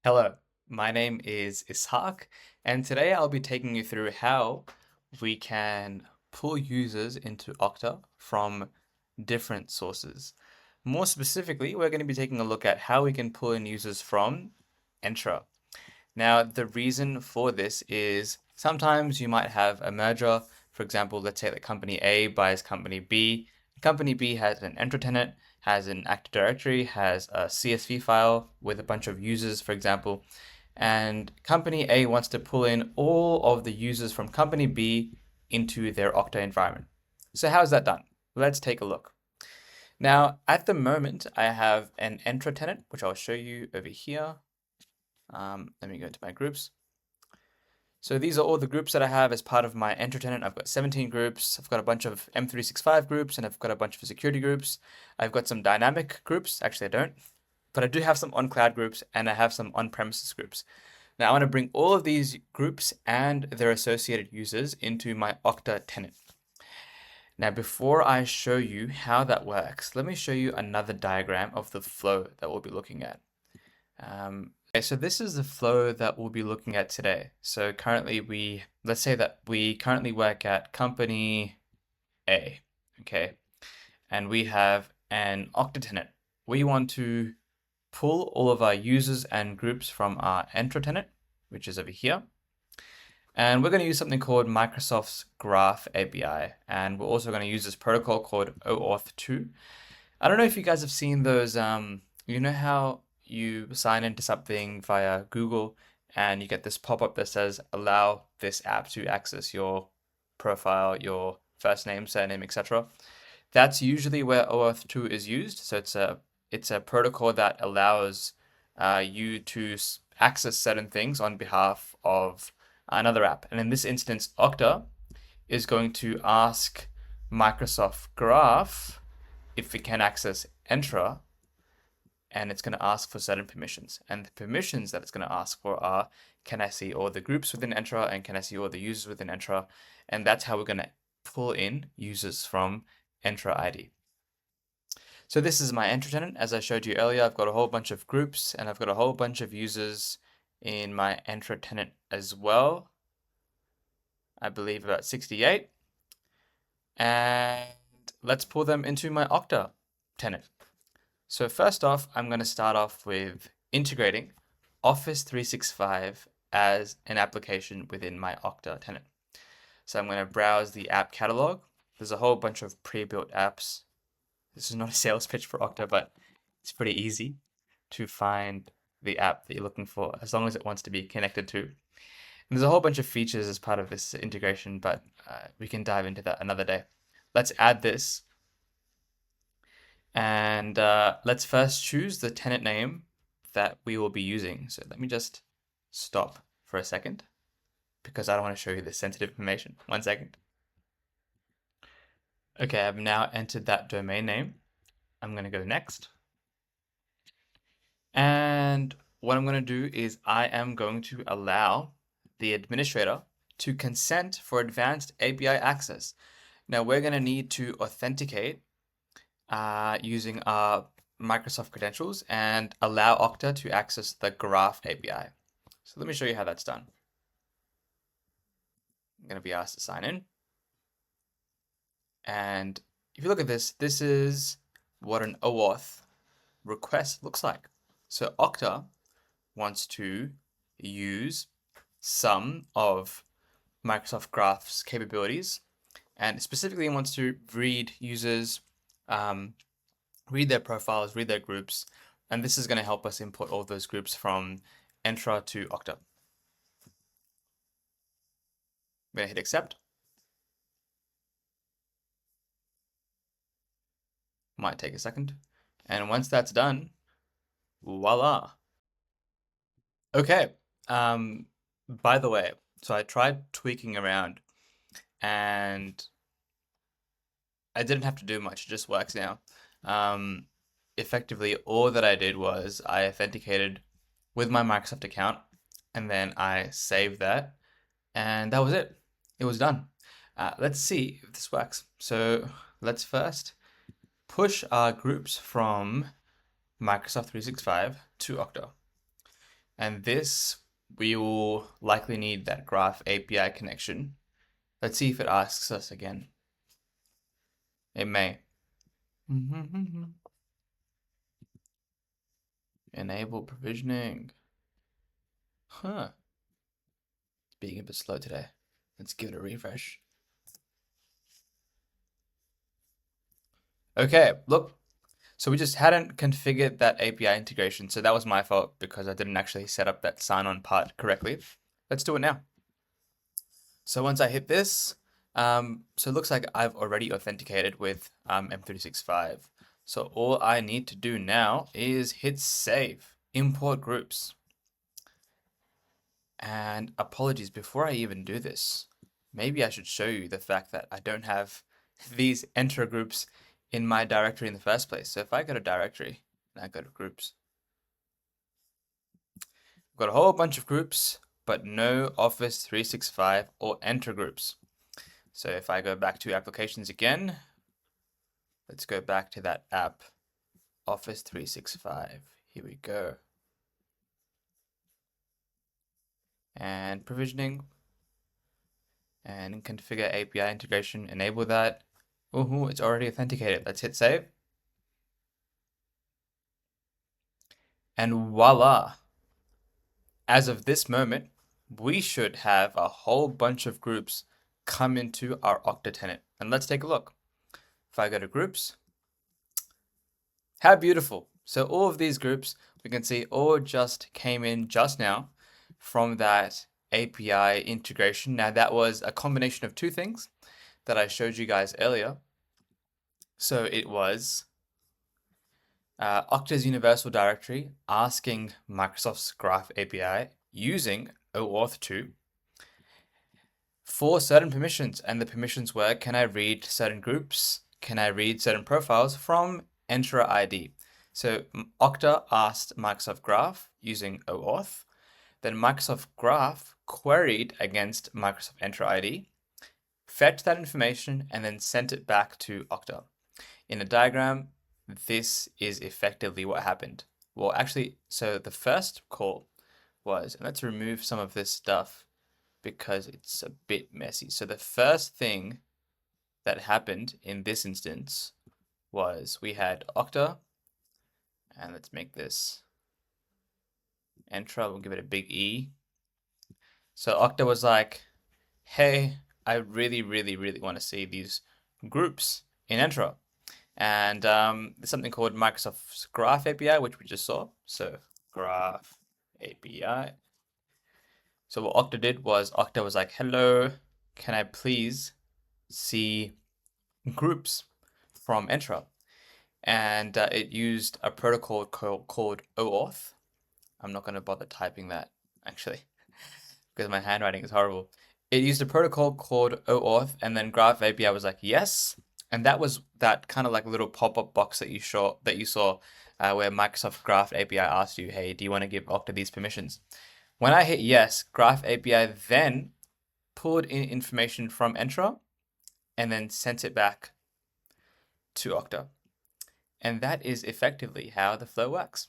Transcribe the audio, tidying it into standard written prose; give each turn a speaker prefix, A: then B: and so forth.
A: Hello, my name is Ishaq, and today I'll be taking you through how we can pull users into Okta from different sources. More specifically, we're going to be taking a look at how we can pull in users from Entra. Now, the reason for this is sometimes you might have a merger. For example, let's say that company A buys company B. Company B has an Entra tenant, has an Active Directory, has a CSV file with a bunch of users, for example, and company A wants to pull in all of the users from company B into their Okta environment. So how's that done? Let's take a look. Now, at the moment, I have an Entra tenant, which I'll show you over here. Let me go to my groups. So these are all the groups that I have as part of my Entra tenant. I've got 17 groups. I've got a bunch of M365 groups, and I've got a bunch of security groups. I've got some dynamic groups. Actually, I don't. But I do have some on-cloud groups, and I have some on-premises groups. Now I want to bring all of these groups and their associated users into my Okta tenant. Now, before I show you how that works, let me show you another diagram of the flow that we'll be looking at. Okay, so this is the flow that we'll be looking at today. So currently let's say that we currently work at company A, okay? And we have an Okta tenant. We want to pull all of our users and groups from our Entra tenant, which is over here. And we're going to use something called Microsoft's Graph API. And we're also going to use this protocol called OAuth 2. I don't know if you guys have seen those, you know how you sign into something via Google and you get this pop-up that says, allow this app to access your profile, your first name, surname, etc. That's usually where OAuth 2 is used. So it's a protocol that allows you to access certain things on behalf of another app. And in this instance, Okta is going to ask Microsoft Graph if it can access Entra, and it's going to ask for certain permissions. And the permissions that it's going to ask for are, can I see all the groups within Entra, and can I see all the users within Entra? And that's how we're going to pull in users from Entra ID. So this is my Entra tenant. As I showed you earlier, I've got a whole bunch of groups, and I've got a whole bunch of users in my Entra tenant as well. I believe about 68. And let's pull them into my Okta tenant. So first off, I'm going to start off with integrating Office 365 as an application within my Okta tenant. So I'm going to browse the app catalog. There's a whole bunch of pre-built apps. This is not a sales pitch for Okta, but it's pretty easy to find the app that you're looking for as long as it wants to be connected to. And there's a whole bunch of features as part of this integration, but we can dive into that another day. Let's add this. And let's first choose the tenant name that we will be using. So let me just stop for a second because I don't want to show you the sensitive information. 1 second. Okay, I've now entered that domain name. I'm going to go next. And what I'm going to do is I am going to allow the administrator to consent for advanced API access. Now we're going to need to authenticate using our Microsoft credentials and allow Okta to access the Graph API. So let me show you how that's done. I'm going to be asked to sign in. And if you look at this, this is what an OAuth request looks like. So Okta wants to use some of Microsoft Graph's capabilities, and specifically wants to read users, read their profiles, read their groups, and this is going to help us import all those groups from Entra to Okta. I'm going to hit accept. Might take a second. And once that's done, voila. Okay. By the way, so I tried tweaking around and I didn't have to do much. It just works now. Effectively, all that I did was I authenticated with my Microsoft account and then I saved that and that was it. It was done. Let's see if this works. So let's first push our groups from Microsoft 365 to Okta. And this, we will likely need that Graph API connection. Let's see if it asks us again. It may. Enable provisioning. Huh. It's being a bit slow today. Let's give it a refresh. Okay, look. So we just hadn't configured that API integration. So that was my fault because I didn't actually set up that sign-on part correctly. Let's do it now. So once I hit this, so it looks like I've already authenticated with M365. So all I need to do now is hit save, import groups. And apologies, before I even do this, maybe I should show you the fact that I don't have these Entra groups in my directory in the first place. So if I go to directory and I go to groups, I've got a whole bunch of groups, but no Office 365 or Entra groups. So if I go back to applications again, let's go back to that app, Office 365. Here we go. And provisioning and configure API integration, enable that. Ooh, it's already authenticated. Let's hit save. And voila. As of this moment, we should have a whole bunch of groups come into our Okta tenant. And let's take a look. If I go to groups, how beautiful. So all of these groups, we can see all just came in just now from that API integration. Now that was a combination of two things that I showed you guys earlier. So it was Okta's Universal Directory asking Microsoft's Graph API using OAuth 2 for certain permissions. And the permissions were, can I read certain groups? Can I read certain profiles from Entra ID? So Okta asked Microsoft Graph using OAuth. Then Microsoft Graph queried against Microsoft Entra ID, fetched that information, and then sent it back to Okta. In a diagram, this is effectively what happened. Well, actually, so the first call was, and let's remove some of this stuff because it's a bit messy. So the first thing that happened in this instance was we had Okta, and let's make this Entra, we'll give it a big E. So Okta was like, hey, I really, really, really want to see these groups in Entra. And there's something called Microsoft's Graph API, which we just saw. So Graph API. So what Okta did was Okta was like, hello, can I please see groups from Entra? And it used a protocol called OAuth. I'm not going to bother typing that, actually, because my handwriting is horrible. It used a protocol called OAuth, and then Graph API was like, yes. And that was that kind of like little pop-up box that you saw where Microsoft Graph API asked you, hey, do you want to give Okta these permissions? When I hit yes, Graph API then pulled in information from Entra and then sent it back to Okta. And that is effectively how the flow works.